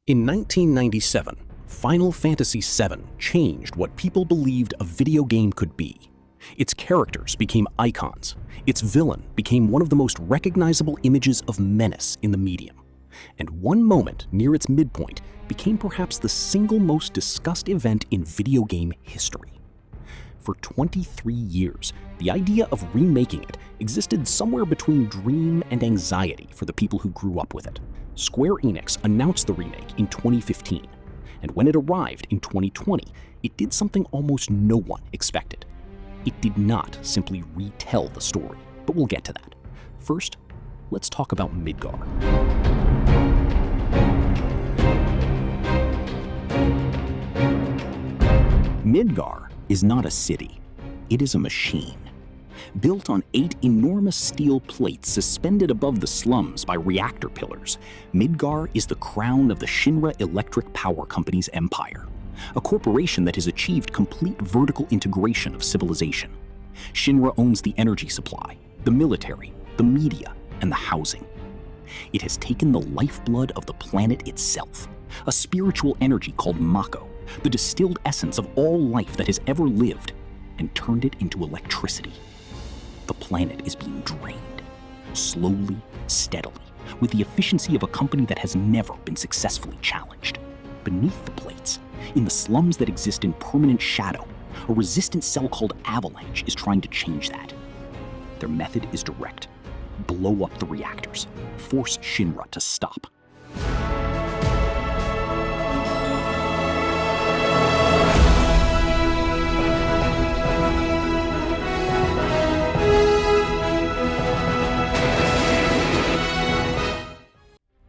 In 1997, Final Fantasy VII changed what people believed a video game could be. Its characters became icons. Its villain became one of the most recognizable images of menace in the medium. And one moment near its midpoint became perhaps the single most discussed event in video game history. For 23 years, the idea of remaking it existed somewhere between dream and anxiety for the people who grew up with it. Square Enix announced the remake in 2015, and when it arrived in 2020, it did something almost no one expected. It did not simply retell the story, but we'll get to that. First, let's talk about Midgar. Midgar is not a city, it is a machine. Built on 8 enormous steel plates suspended above the slums by reactor pillars, Midgar is the crown of the Shinra Electric Power Company's empire, a corporation that has achieved complete vertical integration of civilization. Shinra owns the energy supply, the military, the media, and the housing. It has taken the lifeblood of the planet itself, a spiritual energy called Mako, the distilled essence of all life that has ever lived, and turned it into electricity. The planet is being drained, slowly, steadily, with the efficiency of a company that has never been successfully challenged. Beneath the plates, in the slums that exist in permanent shadow, a resistant cell called Avalanche is trying to change that. Their method is direct: blow up the reactors, force Shinra to stop.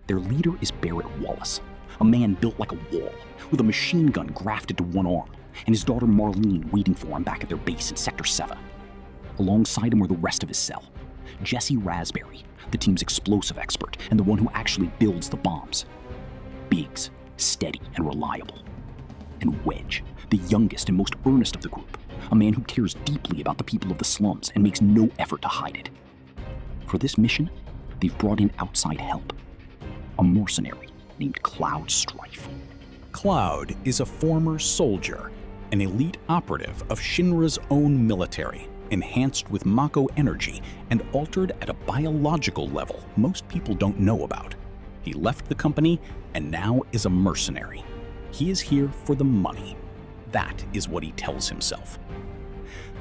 Their leader is Barrett Wallace, a man built like a wall, with a machine gun grafted to one arm, and his daughter Marlene waiting for him back at their base in Sector 7. Alongside him were the rest of his cell: Jesse Raspberry, the team's explosive expert and the one who actually builds the bombs; Biggs, steady and reliable; and Wedge, the youngest and most earnest of the group, a man who cares deeply about the people of the slums and makes no effort to hide it. For this mission, they've brought in outside help: a mercenary named Cloud Strife. Cloud is a former soldier, an elite operative of Shinra's own military, enhanced with Mako energy and altered at a biological level most people don't know about. He left the company and now is a mercenary. He is here for the money. That is what he tells himself.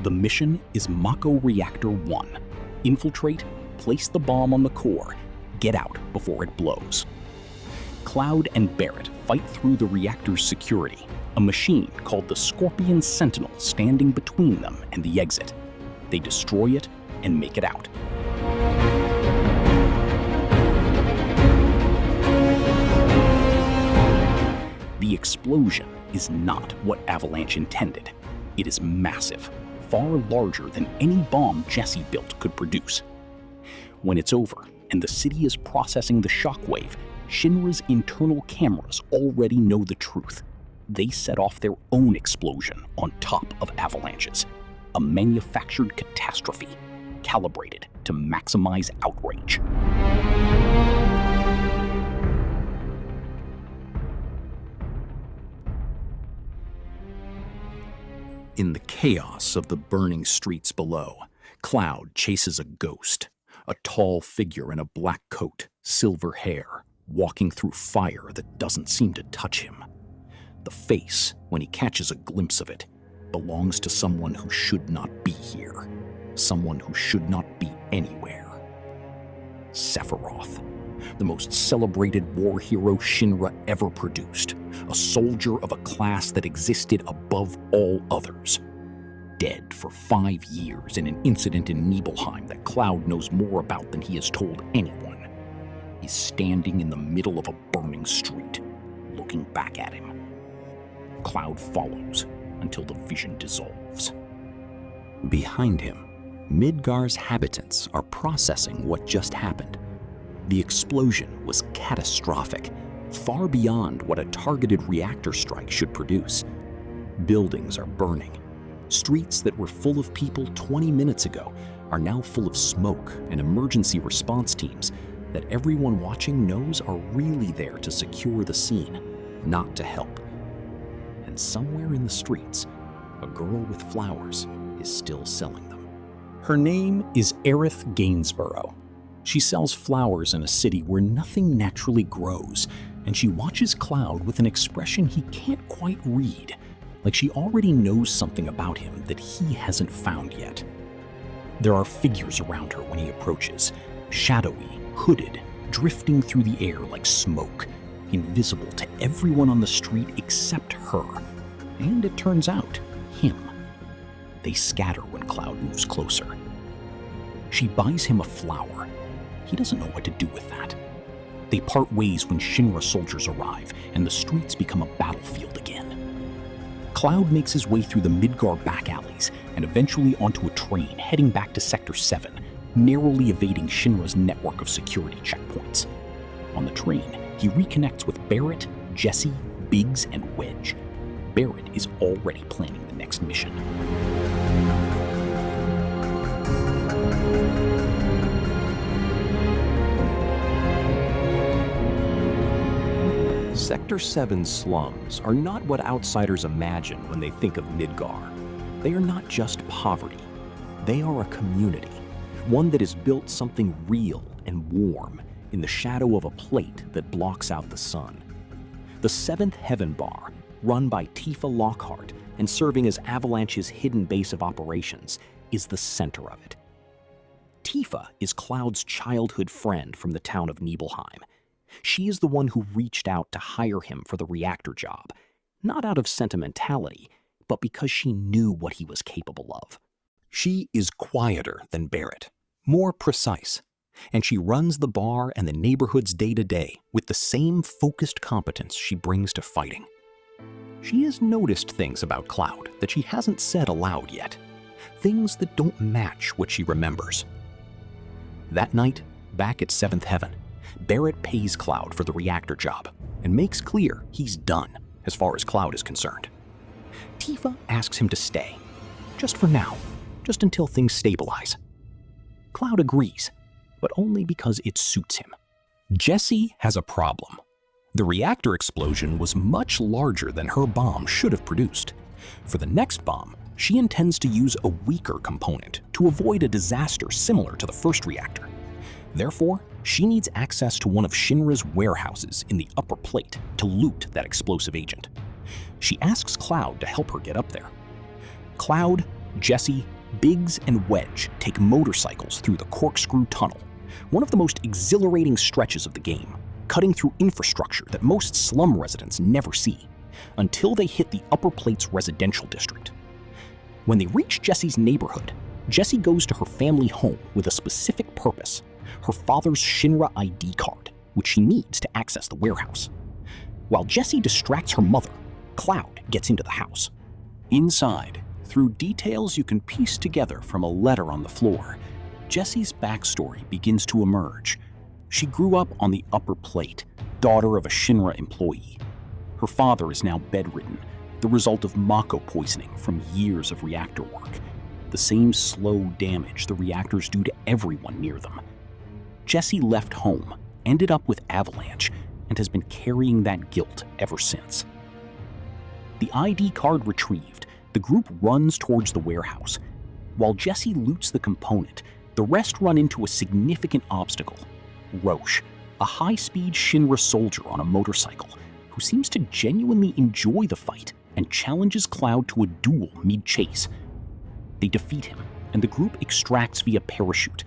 The mission is Mako Reactor 1. Infiltrate, place the bomb on the core, get out before it blows. Cloud and Barrett fight through the reactor's security, a machine called the Scorpion Sentinel standing between them and the exit. They destroy it and make it out. The explosion is not what Avalanche intended. It is massive, far larger than any bomb Jesse built could produce. When it's over and the city is processing the shockwave, Shinra's internal cameras already know the truth. They set off their own explosion on top of Avalanche's, a manufactured catastrophe, calibrated to maximize outrage. In the chaos of the burning streets below, Cloud chases a ghost, a tall figure in a black coat, silver hair, walking through fire that doesn't seem to touch him. The face, when he catches a glimpse of it, belongs to someone who should not be here, someone who should not be anywhere. Sephiroth, the most celebrated war hero Shinra ever produced, a soldier of a class that existed above all others. Dead for 5 years in an incident in Nibelheim that Cloud knows more about than he has told anyone. He's standing in the middle of a burning street, looking back at him. Cloud follows until the vision dissolves. Behind him, Midgar's habitants are processing what just happened. The explosion was catastrophic, far beyond what a targeted reactor strike should produce. Buildings are burning. Streets that were full of people 20 minutes ago are now full of smoke and emergency response teams that everyone watching knows are really there to secure the scene. not to help. And somewhere in the streets, a girl with flowers is still selling them. Her name is Aerith Gainsborough. She sells flowers in a city where nothing naturally grows, and she watches Cloud with an expression he can't quite read, like she already knows something about him that he hasn't found yet. There are figures around her when he approaches, shadowy, hooded, drifting through the air like smoke, invisible to everyone on the street except her, and it turns out, him. They scatter when Cloud moves closer. She buys him a flower. He doesn't know what to do with that. They part ways when Shinra soldiers arrive, and the streets become a battlefield again. Cloud makes his way through the Midgar back alleys and eventually onto a train heading back to Sector 7, narrowly evading Shinra's network of security checkpoints. On the train, he reconnects with Barrett, Jesse, Biggs, and Wedge. Barrett is already planning the next mission. Sector 7's slums are not what outsiders imagine when they think of Midgar. They are not just poverty. They are a community, one that has built something real and warm in the shadow of a plate that blocks out the sun. The Seventh Heaven Bar, run by Tifa Lockhart and serving as Avalanche's hidden base of operations, is the center of it. Tifa is Cloud's childhood friend from the town of Nibelheim. She is the one who reached out to hire him for the reactor job, not out of sentimentality, but because she knew what he was capable of. She is quieter than Barrett, more precise, and she runs the bar and the neighborhood's day-to-day with the same focused competence she brings to fighting. She has noticed things about Cloud that she hasn't said aloud yet, things that don't match what she remembers. That night, back at Seventh Heaven, Barrett pays Cloud for the reactor job and makes clear he's done as far as Cloud is concerned. Tifa asks him to stay, just for now, just until things stabilize. Cloud agrees, but only because it suits him. Jesse has a problem. The reactor explosion was much larger than her bomb should have produced. For the next bomb, she intends to use a weaker component to avoid a disaster similar to the first reactor. Therefore, she needs access to one of Shinra's warehouses in the upper plate to loot that explosive agent. She asks Cloud to help her get up there. Cloud, Jesse, Biggs, and Wedge take motorcycles through the corkscrew tunnel, one of the most exhilarating stretches of the game, cutting through infrastructure that most slum residents never see, until they hit the upper plate's residential district. When they reach Jesse's neighborhood, Jesse goes to her family home with a specific purpose: her father's Shinra ID card, which she needs to access the warehouse. While Jesse distracts her mother, Cloud gets into the house. Inside, through details you can piece together from a letter on the floor, Jesse's backstory begins to emerge. She grew up on the upper plate, daughter of a Shinra employee. Her father is now bedridden, the result of Mako poisoning from years of reactor work, the same slow damage the reactors do to everyone near them. Jesse left home, ended up with Avalanche, and has been carrying that guilt ever since. The ID card retrieved, the group runs towards the warehouse. While Jesse loots the component, the rest run into a significant obstacle: Roche, a high-speed Shinra soldier on a motorcycle who seems to genuinely enjoy the fight and challenges Cloud to a duel mid-chase. They defeat him, and the group extracts via parachute,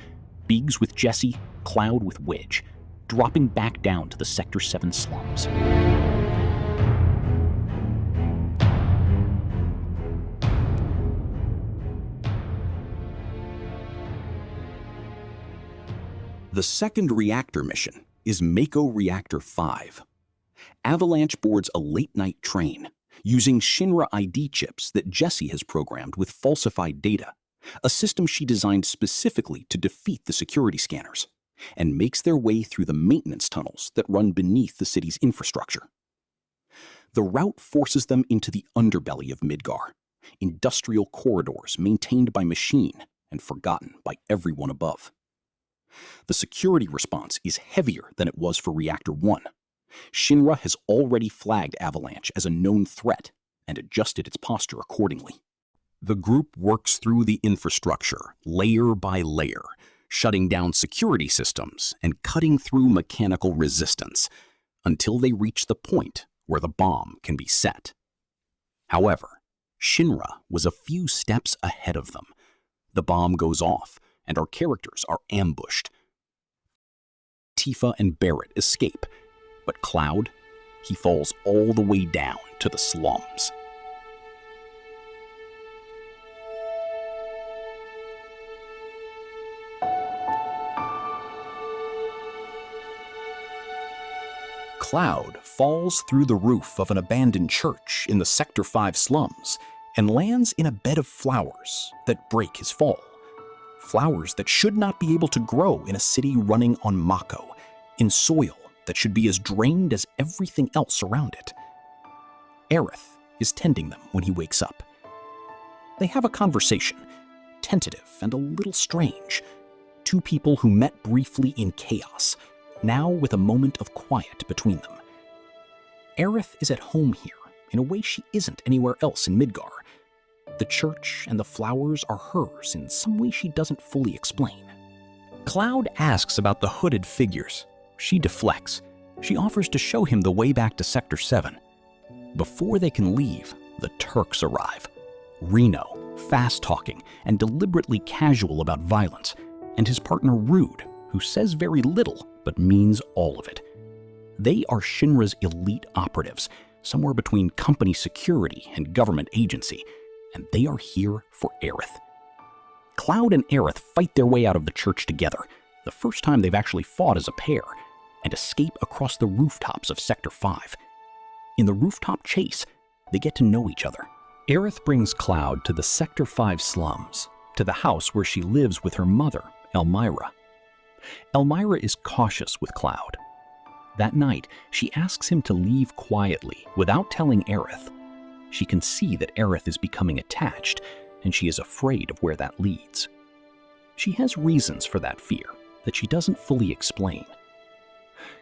Biggs with Jesse, Cloud with Wedge, dropping back down to the Sector 7 slums. The second reactor mission is Mako Reactor 5. Avalanche boards a late-night train using Shinra ID chips that Jesse has programmed with falsified data, a system she designed specifically to defeat the security scanners, and makes their way through the maintenance tunnels that run beneath the city's infrastructure. The route forces them into the underbelly of Midgar, industrial corridors maintained by machine and forgotten by everyone above. The security response is heavier than it was for Reactor 1. Shinra has already flagged Avalanche as a known threat and adjusted its posture accordingly. The group works through the infrastructure, layer by layer, shutting down security systems and cutting through mechanical resistance until they reach the point where the bomb can be set. However, Shinra was a few steps ahead of them. The bomb goes off, and our characters are ambushed. Tifa and Barrett escape, but Cloud, he falls all the way down to the slums. Cloud falls through the roof of an abandoned church in the Sector 5 slums and lands in a bed of flowers that break his fall. Flowers that should not be able to grow in a city running on Mako, in soil that should be as drained as everything else around it. Aerith is tending them when he wakes up. They have a conversation, tentative and a little strange. Two people who met briefly in chaos, now with a moment of quiet between them. Aerith is at home here in a way she isn't anywhere else in Midgar. The church and the flowers are hers in some way she doesn't fully explain. Cloud asks about the hooded figures. She deflects. She offers to show him the way back to Sector 7. Before they can leave, the Turks arrive. Reno, fast-talking and deliberately casual about violence, and his partner Rude, who says very little but means all of it. They are Shinra's elite operatives, somewhere between company security and government agency, and they are here for Aerith. Cloud and Aerith fight their way out of the church together, the first time they've actually fought as a pair, and escape across the rooftops of Sector 5. In the rooftop chase, they get to know each other. Aerith brings Cloud to the Sector 5 slums, to the house where she lives with her mother, Elmira. Elmira is cautious with Cloud. That night, she asks him to leave quietly without telling Aerith. She can see that Aerith is becoming attached, and she is afraid of where that leads. She has reasons for that fear that she doesn't fully explain.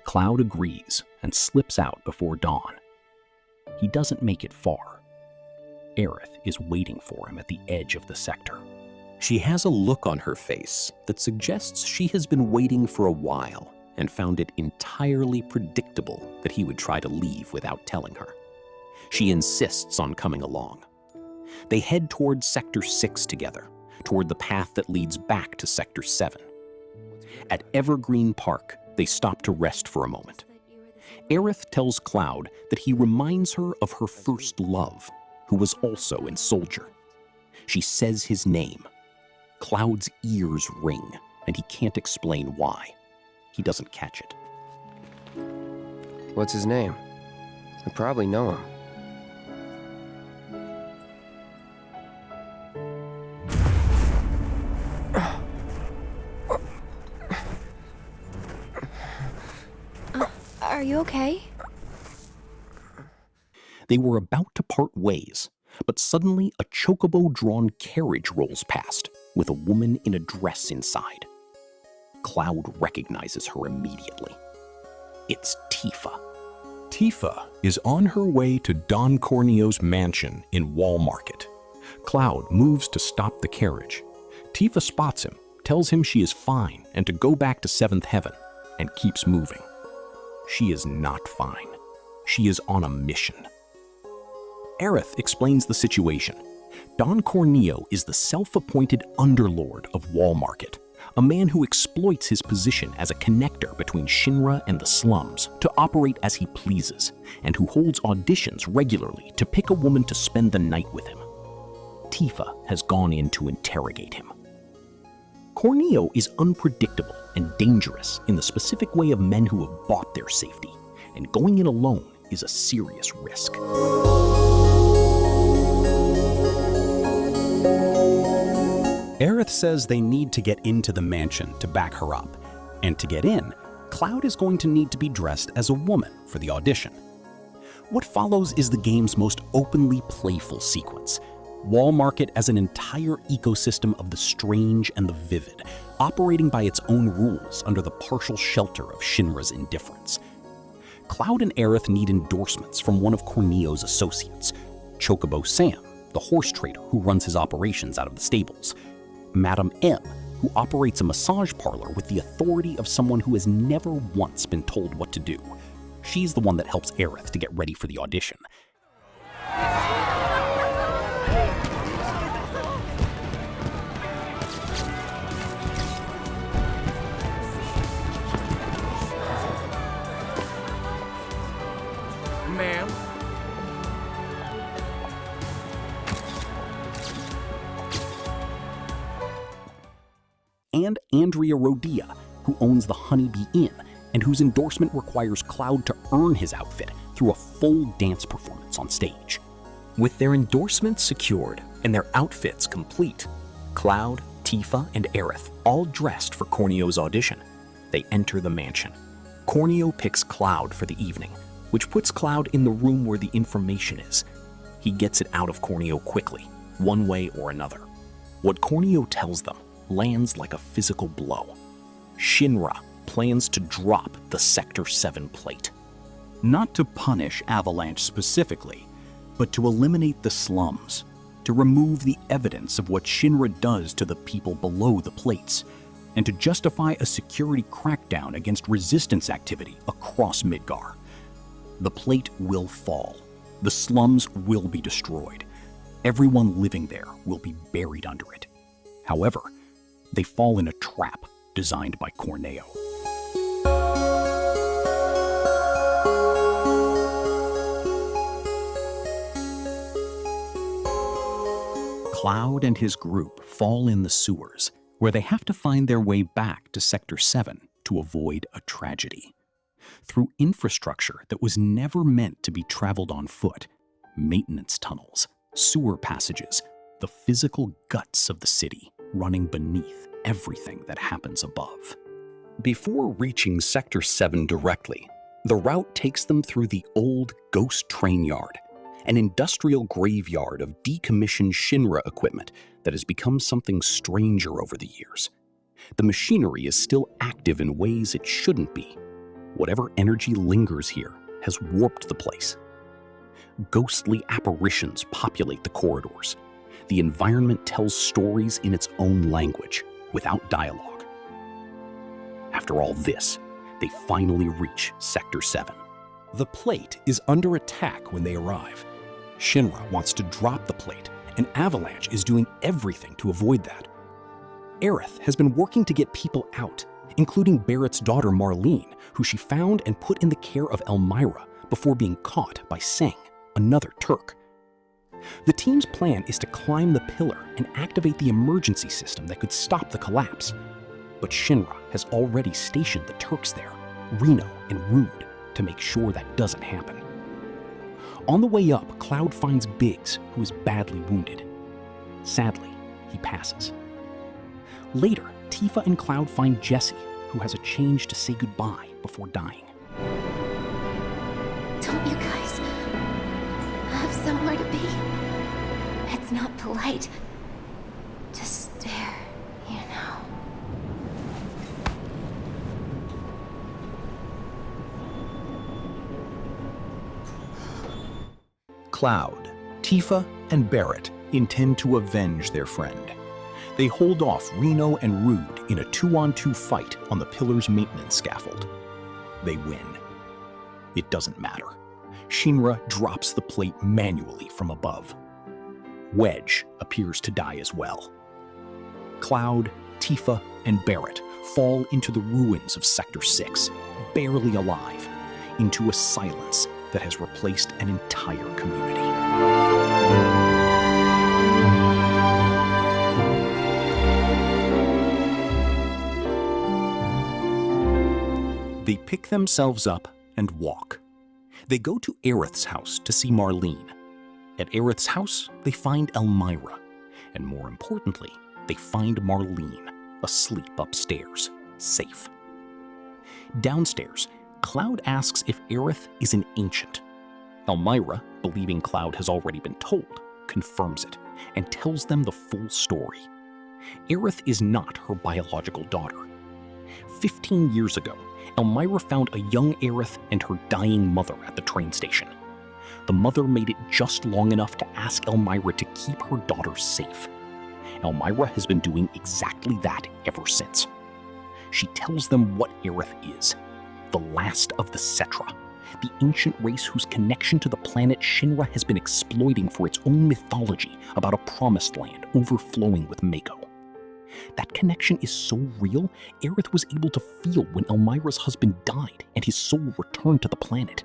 Cloud agrees and slips out before dawn. He doesn't make it far. Aerith is waiting for him at the edge of the sector. She has a look on her face that suggests she has been waiting for a while and found it entirely predictable that he would try to leave without telling her. She insists on coming along. They head toward Sector 6 together, toward the path that leads back to Sector 7. At Evergreen Park, they stop to rest for a moment. Aerith tells Cloud that he reminds her of her first love, who was also in Soldier. She says his name. Cloud's ears ring, and he can't explain why. He doesn't catch it. What's his name? I probably know him. Are you okay? They were about to part ways, but suddenly a chocobo-drawn carriage rolls past, with a woman in a dress inside. Cloud recognizes her immediately. It's Tifa. Tifa is on her way to Don Corneo's mansion in Wall Market. Cloud moves to stop the carriage. Tifa spots him, tells him she is fine and to go back to Seventh Heaven, and keeps moving. She is not fine. She is on a mission. Aerith explains the situation. Don Corneo is the self-appointed underlord of Wall Market, a man who exploits his position as a connector between Shinra and the slums to operate as he pleases, and who holds auditions regularly to pick a woman to spend the night with him. Tifa has gone in to interrogate him. Corneo is unpredictable and dangerous in the specific way of men who have bought their safety, and going in alone is a serious risk. Aerith says they need to get into the mansion to back her up, and to get in, Cloud is going to need to be dressed as a woman for the audition. What follows is the game's most openly playful sequence. Wall Market as an entire ecosystem of the strange and the vivid, operating by its own rules under the partial shelter of Shinra's indifference. Cloud and Aerith need endorsements from one of Corneo's associates, Chocobo Sam, the horse trader who runs his operations out of the stables, Madame M, who operates a massage parlor with the authority of someone who has never once been told what to do. She's the one that helps Aerith to get ready for the audition. Ma'am. And Andrea Rodia, who owns the Honeybee Inn and whose endorsement requires Cloud to earn his outfit through a full dance performance on stage. With their endorsements secured and their outfits complete, Cloud, Tifa, and Aerith, all dressed for Corneo's audition, they enter the mansion. Corneo picks Cloud for the evening, which puts Cloud in the room where the information is. He gets it out of Corneo quickly, one way or another. What Corneo tells them lands like a physical blow. Shinra plans to drop the Sector 7 plate. Not to punish Avalanche specifically, but to eliminate the slums, to remove the evidence of what Shinra does to the people below the plates, and to justify a security crackdown against resistance activity across Midgar. The plate will fall. The slums will be destroyed. Everyone living there will be buried under it. However, they fall in a trap designed by Corneo. Cloud and his group fall in the sewers, where they have to find their way back to Sector 7 to avoid a tragedy. Through infrastructure that was never meant to be traveled on foot, maintenance tunnels, sewer passages, the physical guts of the city running beneath everything that happens above. Before reaching Sector 7 directly, the route takes them through the old Ghost Train Yard, an industrial graveyard of decommissioned Shinra equipment that has become something stranger over the years. The machinery is still active in ways it shouldn't be. Whatever energy lingers here has warped the place. Ghostly apparitions populate the corridors. The environment tells stories in its own language, without dialogue. After all this, they finally reach Sector 7. The plate is under attack when they arrive. Shinra wants to drop the plate, and Avalanche is doing everything to avoid that. Aerith has been working to get people out, including Barrett's daughter Marlene, who she found and put in the care of Elmira before being caught by Seng, another Turk. The team's plan is to climb the pillar and activate the emergency system that could stop the collapse. But Shinra has already stationed the Turks there, Reno and Rude, to make sure that doesn't happen. On the way up, Cloud finds Biggs, who is badly wounded. Sadly, he passes. Later, Tifa and Cloud find Jessie, who has a change to say goodbye before dying. Don't you guys have somewhere to be? It's not polite to stare, you know. Cloud, Tifa, and Barrett intend to avenge their friend. They hold off Reno and Rude in a 2-on-2 fight on the pillar's maintenance scaffold. They win. It doesn't matter. Shinra drops the plate manually from above. Wedge appears to die as well. Cloud, Tifa, and Barrett fall into the ruins of Sector 6, barely alive, into a silence that has replaced an entire community. They pick themselves up and walk. They go to Aerith's house to see Marlene. At Aerith's house, they find Elmira. And more importantly, they find Marlene, asleep upstairs, safe. Downstairs, Cloud asks if Aerith is an ancient. Elmira, believing Cloud has already been told, confirms it and tells them the full story. Aerith is not her biological daughter. 15 years ago, Elmira found a young Aerith and her dying mother at the train station. The mother made it just long enough to ask Elmira to keep her daughter safe. Elmira has been doing exactly that ever since. She tells them what Aerith is, the last of the Cetra, the ancient race whose connection to the planet Shinra has been exploiting for its own mythology about a promised land overflowing with Mako. That connection is so real, Aerith was able to feel when Elmira's husband died and his soul returned to the planet.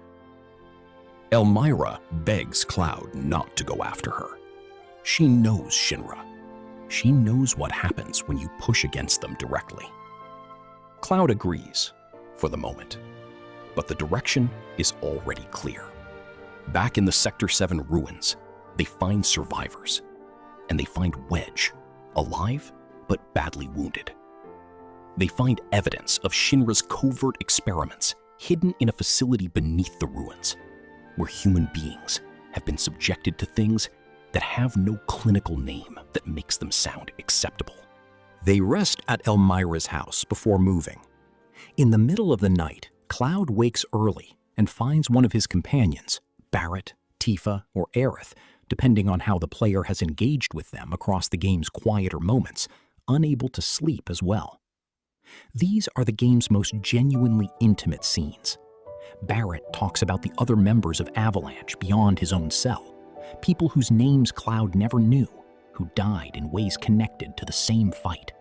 Elmira begs Cloud not to go after her. She knows Shinra. She knows what happens when you push against them directly. Cloud agrees, for the moment. But the direction is already clear. Back in the Sector 7 ruins, they find survivors. And they find Wedge, alive but badly wounded. They find evidence of Shinra's covert experiments hidden in a facility beneath the ruins, where human beings have been subjected to things that have no clinical name that makes them sound acceptable. They rest at Elmira's house before moving. In the middle of the night, Cloud wakes early and finds one of his companions, Barrett, Tifa, or Aerith, depending on how the player has engaged with them across the game's quieter moments, unable to sleep as well. These are the game's most genuinely intimate scenes. Barrett talks about the other members of Avalanche beyond his own cell, people whose names Cloud never knew, who died in ways connected to the same fight.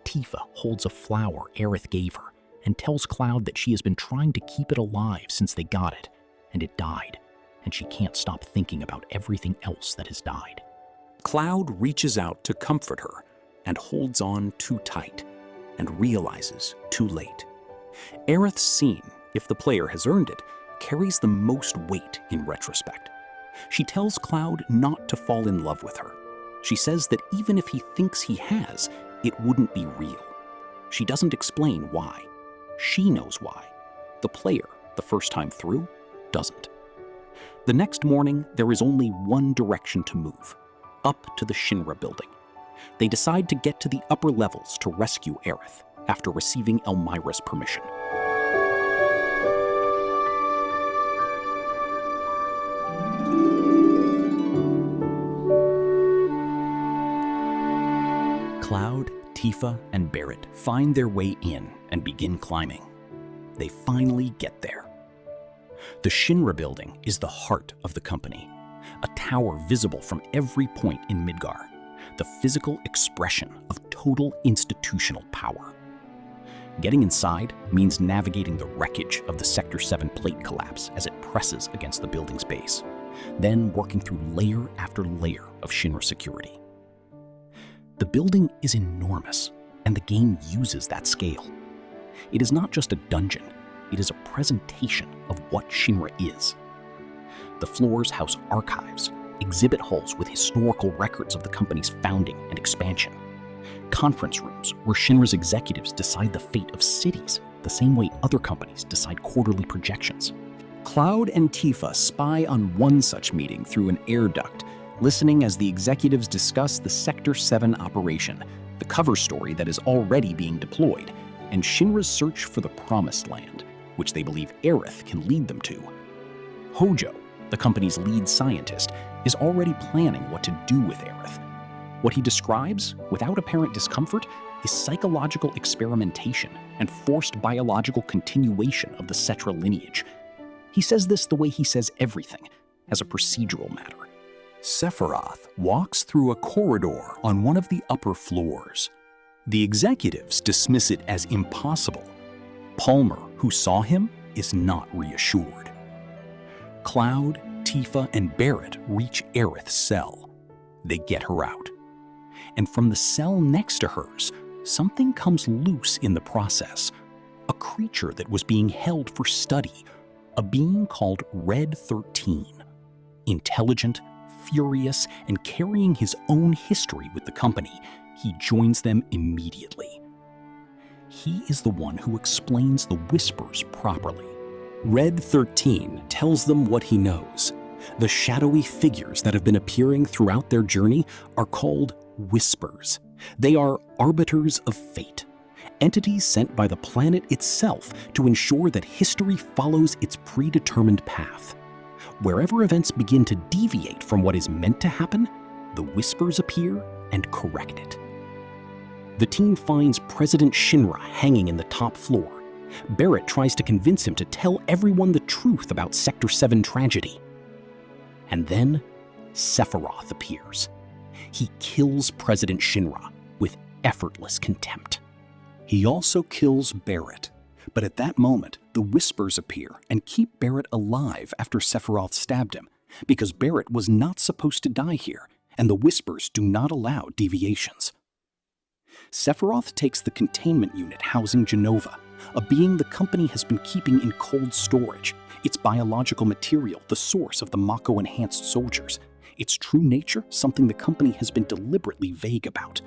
Tifa holds a flower Aerith gave her and tells Cloud that she has been trying to keep it alive since they got it, and it died, and she can't stop thinking about everything else that has died. Cloud reaches out to comfort her and holds on too tight, and realizes too late. Aerith's scene, if the player has earned it, carries the most weight in retrospect. She tells Cloud not to fall in love with her. She says that even if he thinks he has, it wouldn't be real. She doesn't explain why. She knows why. The player, the first time through, doesn't. The next morning, there is only one direction to move, up to the Shinra Building. They decide to get to the upper levels to rescue Aerith after receiving Elmira's permission. Cloud, Tifa, and Barrett find their way in and begin climbing. They finally get there. The Shinra Building is the heart of the company, a tower visible from every point in Midgar, the physical expression of total institutional power. Getting inside means navigating the wreckage of the Sector 7 plate collapse as it presses against the building's base, then working through layer after layer of Shinra security. The building is enormous, and the game uses that scale. It is not just a dungeon, it is a presentation of what Shinra is. The floors house archives, exhibit halls with historical records of the company's founding and expansion, conference rooms where Shinra's executives decide the fate of cities the same way other companies decide quarterly projections. Cloud and Tifa spy on one such meeting through an air duct, listening as the executives discuss the Sector 7 operation, the cover story that is already being deployed, and Shinra's search for the Promised Land, which they believe Aerith can lead them to. Hojo, the company's lead scientist, is already planning what to do with Aerith. What he describes, without apparent discomfort, is psychological experimentation and forced biological continuation of the Cetra lineage. He says this the way he says everything, as a procedural matter. Sephiroth walks through a corridor on one of the upper floors. The executives dismiss it as impossible. Palmer, who saw him, is not reassured. Cloud, Tifa, and Barrett reach Aerith's cell. They get her out. And from the cell next to hers, something comes loose in the process. A creature that was being held for study, a being called Red 13. Intelligent, furious, and carrying his own history with the company, he joins them immediately. He is the one who explains the whispers properly. Red 13 tells them what he knows. The shadowy figures that have been appearing throughout their journey are called whispers. They are arbiters of fate, entities sent by the planet itself to ensure that history follows its predetermined path. Wherever events begin to deviate from what is meant to happen, the Whispers appear and correct it. The team finds President Shinra hanging in the top floor. Barrett tries to convince him to tell everyone the truth about Sector 7 tragedy. And then, Sephiroth appears. He kills President Shinra with effortless contempt. He also kills Barrett, but at that moment, the Whispers appear and keep Barrett alive after Sephiroth stabbed him, because Barrett was not supposed to die here, and the Whispers do not allow deviations. Sephiroth takes the containment unit housing Genova, a being the company has been keeping in cold storage, its biological material the source of the Mako-enhanced soldiers, its true nature something the company has been deliberately vague about,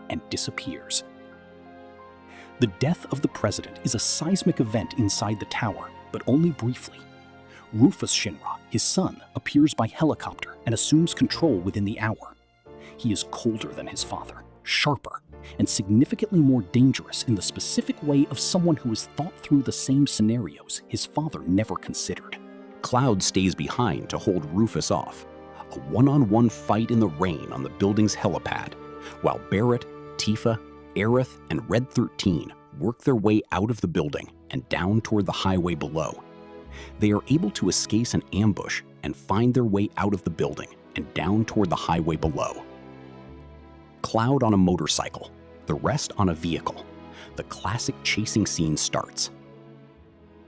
and disappears. The death of the president is a seismic event inside the tower, but only briefly. Rufus Shinra, his son, appears by helicopter and assumes control within the hour. He is colder than his father, sharper, and significantly more dangerous in the specific way of someone who has thought through the same scenarios his father never considered. Cloud stays behind to hold Rufus off. A one-on-one fight in the rain on the building's helipad, while Barrett, Tifa, Aerith, and Red 13 work their way out of the building and down toward the highway below. They are able to escape an ambush and find their way out of the building and down toward the highway below. Cloud on a motorcycle, the rest on a vehicle. The classic chasing scene starts.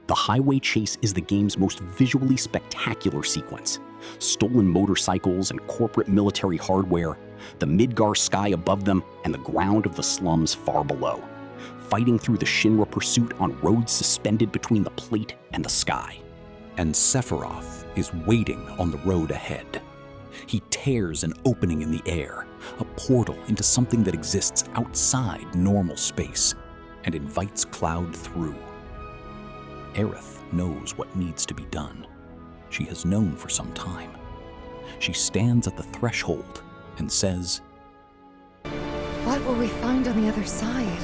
The highway chase is the game's most visually spectacular sequence. Stolen motorcycles and corporate military hardware, the Midgar sky above them, and the ground of the slums far below, fighting through the Shinra pursuit on roads suspended between the plate and the sky. And Sephiroth is waiting on the road ahead. He tears an opening in the air, a portal into something that exists outside normal space, and invites Cloud through. Aerith knows what needs to be done. She has known for some time. She stands at the threshold and says, "What will we find on the other side?"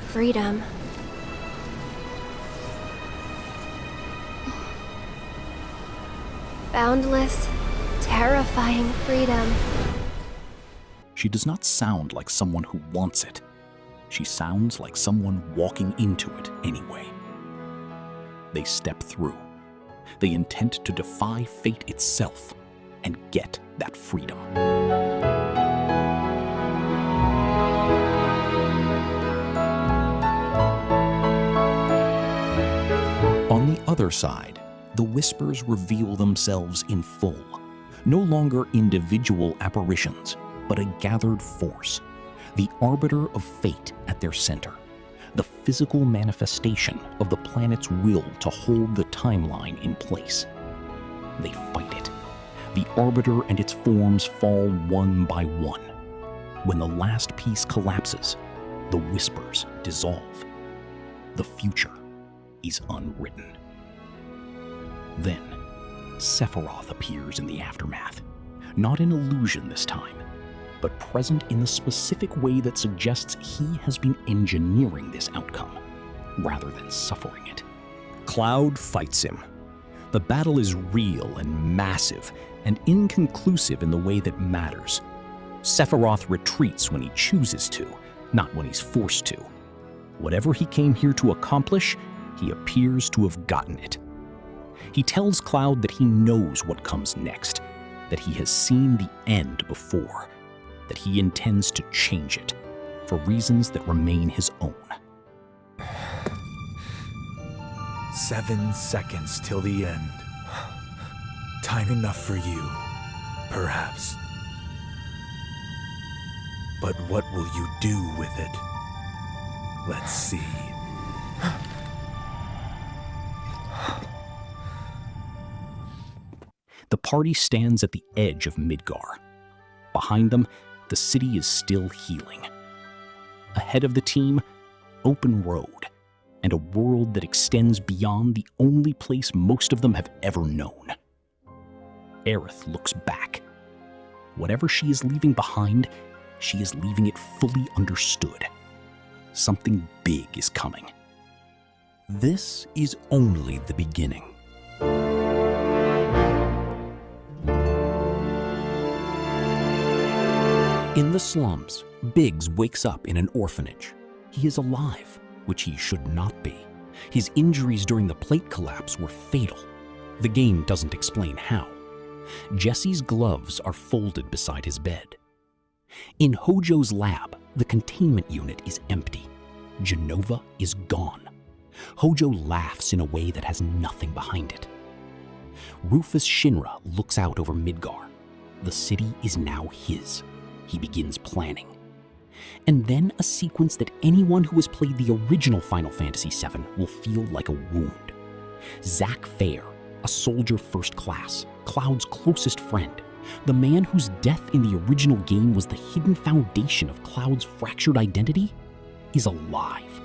Freedom. Boundless, terrifying freedom. She does not sound like someone who wants it. She sounds like someone walking into it anyway. They step through. They intend to defy fate itself and get that freedom. On the other side, the Whispers reveal themselves in full, no longer individual apparitions, but a gathered force, the arbiter of fate at their center, the physical manifestation of the planet's will to hold the timeline in place. They fight it. The arbiter and its forms fall one by one. When the last piece collapses, the Whispers dissolve. The future is unwritten. Then, Sephiroth appears in the aftermath, not an illusion this time, but present in the specific way that suggests he has been engineering this outcome, rather than suffering it. Cloud fights him. The battle is real and massive, and inconclusive in the way that matters. Sephiroth retreats when he chooses to, not when he's forced to. Whatever he came here to accomplish, he appears to have gotten it. He tells Cloud that he knows what comes next, that he has seen the end before, that he intends to change it, for reasons that remain his own. 7 seconds till the end. Time enough for you, perhaps. But what will you do with it? Let's see. The party stands at the edge of Midgar. Behind them, the city is still healing. Ahead of the team, open road, and a world that extends beyond the only place most of them have ever known. Aerith looks back. Whatever she is leaving behind, she is leaving it fully understood. Something big is coming. This is only the beginning. In the slums, Biggs wakes up in an orphanage. He is alive, which he should not be. His injuries during the plate collapse were fatal. The game doesn't explain how. Jesse's gloves are folded beside his bed. In Hojo's lab, the containment unit is empty. Genova is gone. Hojo laughs in a way that has nothing behind it. Rufus Shinra looks out over Midgar. The city is now his. He begins planning. And then a sequence that anyone who has played the original Final Fantasy VII will feel like a wound. Zack Fair, a soldier first class, Cloud's closest friend, the man whose death in the original game was the hidden foundation of Cloud's fractured identity, is alive.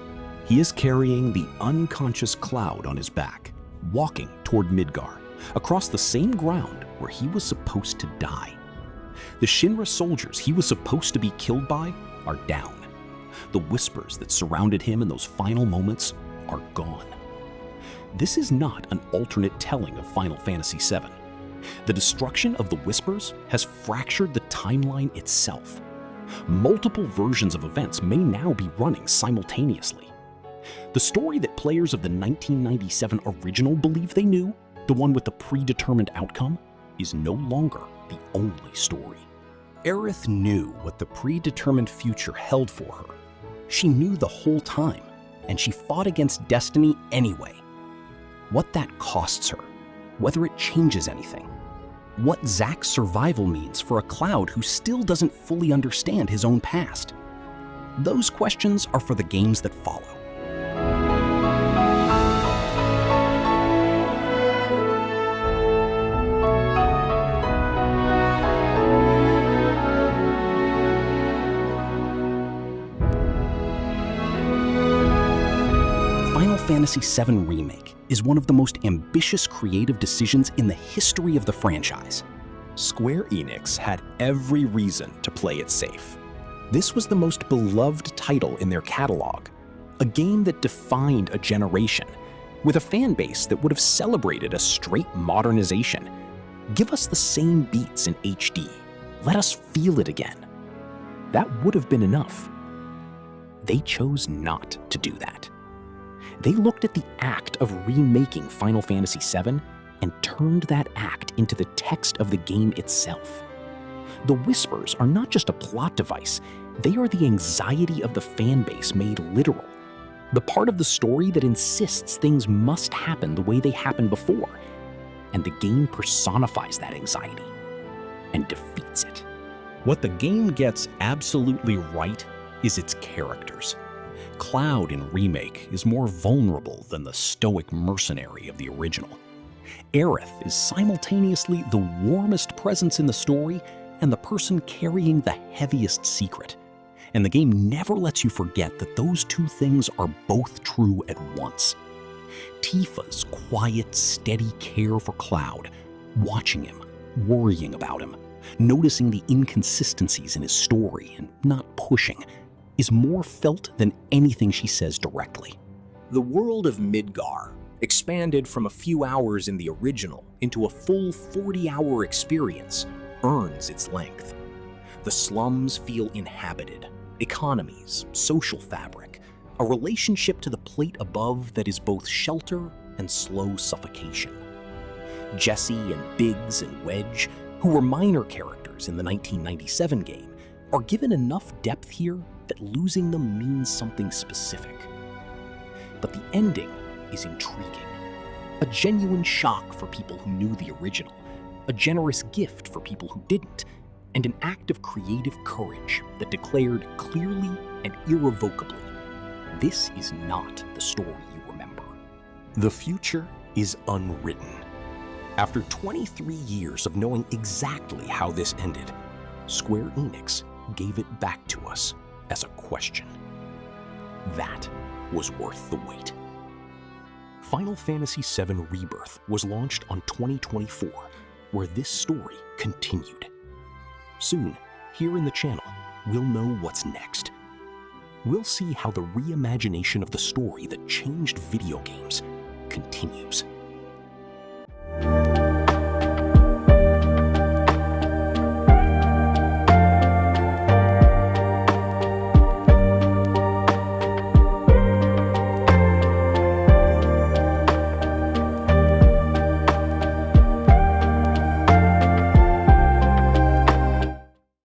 He is carrying the unconscious Cloud on his back, walking toward Midgar, across the same ground where he was supposed to die. The Shinra soldiers he was supposed to be killed by are down. The whispers that surrounded him in those final moments are gone. This is not an alternate telling of Final Fantasy VII. The destruction of the whispers has fractured the timeline itself. Multiple versions of events may now be running simultaneously. The story that players of the 1997 original believe they knew, the one with the predetermined outcome, is no longer the only story. Aerith knew what the predetermined future held for her. She knew the whole time, and she fought against destiny anyway. What that costs her, whether it changes anything. What Zack's survival means for a Cloud who still doesn't fully understand his own past. Those questions are for the games that follow. Final Fantasy VII Remake is one of the most ambitious creative decisions in the history of the franchise. Square Enix had every reason to play it safe. This was the most beloved title in their catalog, a game that defined a generation, with a fan base that would have celebrated a straight modernization. Give us the same beats in HD. Let us feel it again. That would have been enough. They chose not to do that. They looked at the act of remaking Final Fantasy VII and turned that act into the text of the game itself. The whispers are not just a plot device, they are the anxiety of the fan base made literal. The part of the story that insists things must happen the way they happened before. And the game personifies that anxiety and defeats it. What the game gets absolutely right is its characters. Cloud in Remake is more vulnerable than the stoic mercenary of the original. Aerith is simultaneously the warmest presence in the story and the person carrying the heaviest secret. And the game never lets you forget that those two things are both true at once. Tifa's quiet, steady care for Cloud, watching him, worrying about him, noticing the inconsistencies in his story and not pushing, is more felt than anything she says directly. The world of Midgar, expanded from a few hours in the original into a full 40-hour experience, earns its length. The slums feel inhabited, economies, social fabric, a relationship to the plate above that is both shelter and slow suffocation. Jesse and Biggs and Wedge, who were minor characters in the 1997 game, are given enough depth here that losing them means something specific. But the ending is intriguing. A genuine shock for people who knew the original, a generous gift for people who didn't, and an act of creative courage that declared clearly and irrevocably, this is not the story you remember. The future is unwritten. After 23 years of knowing exactly how this ended, Square Enix gave it back to us as a question. That was worth the wait. Final Fantasy VII Rebirth was launched on 2024, where this story continued. Soon, here in the channel, we'll know what's next. We'll see how the reimagination of the story that changed video games continues.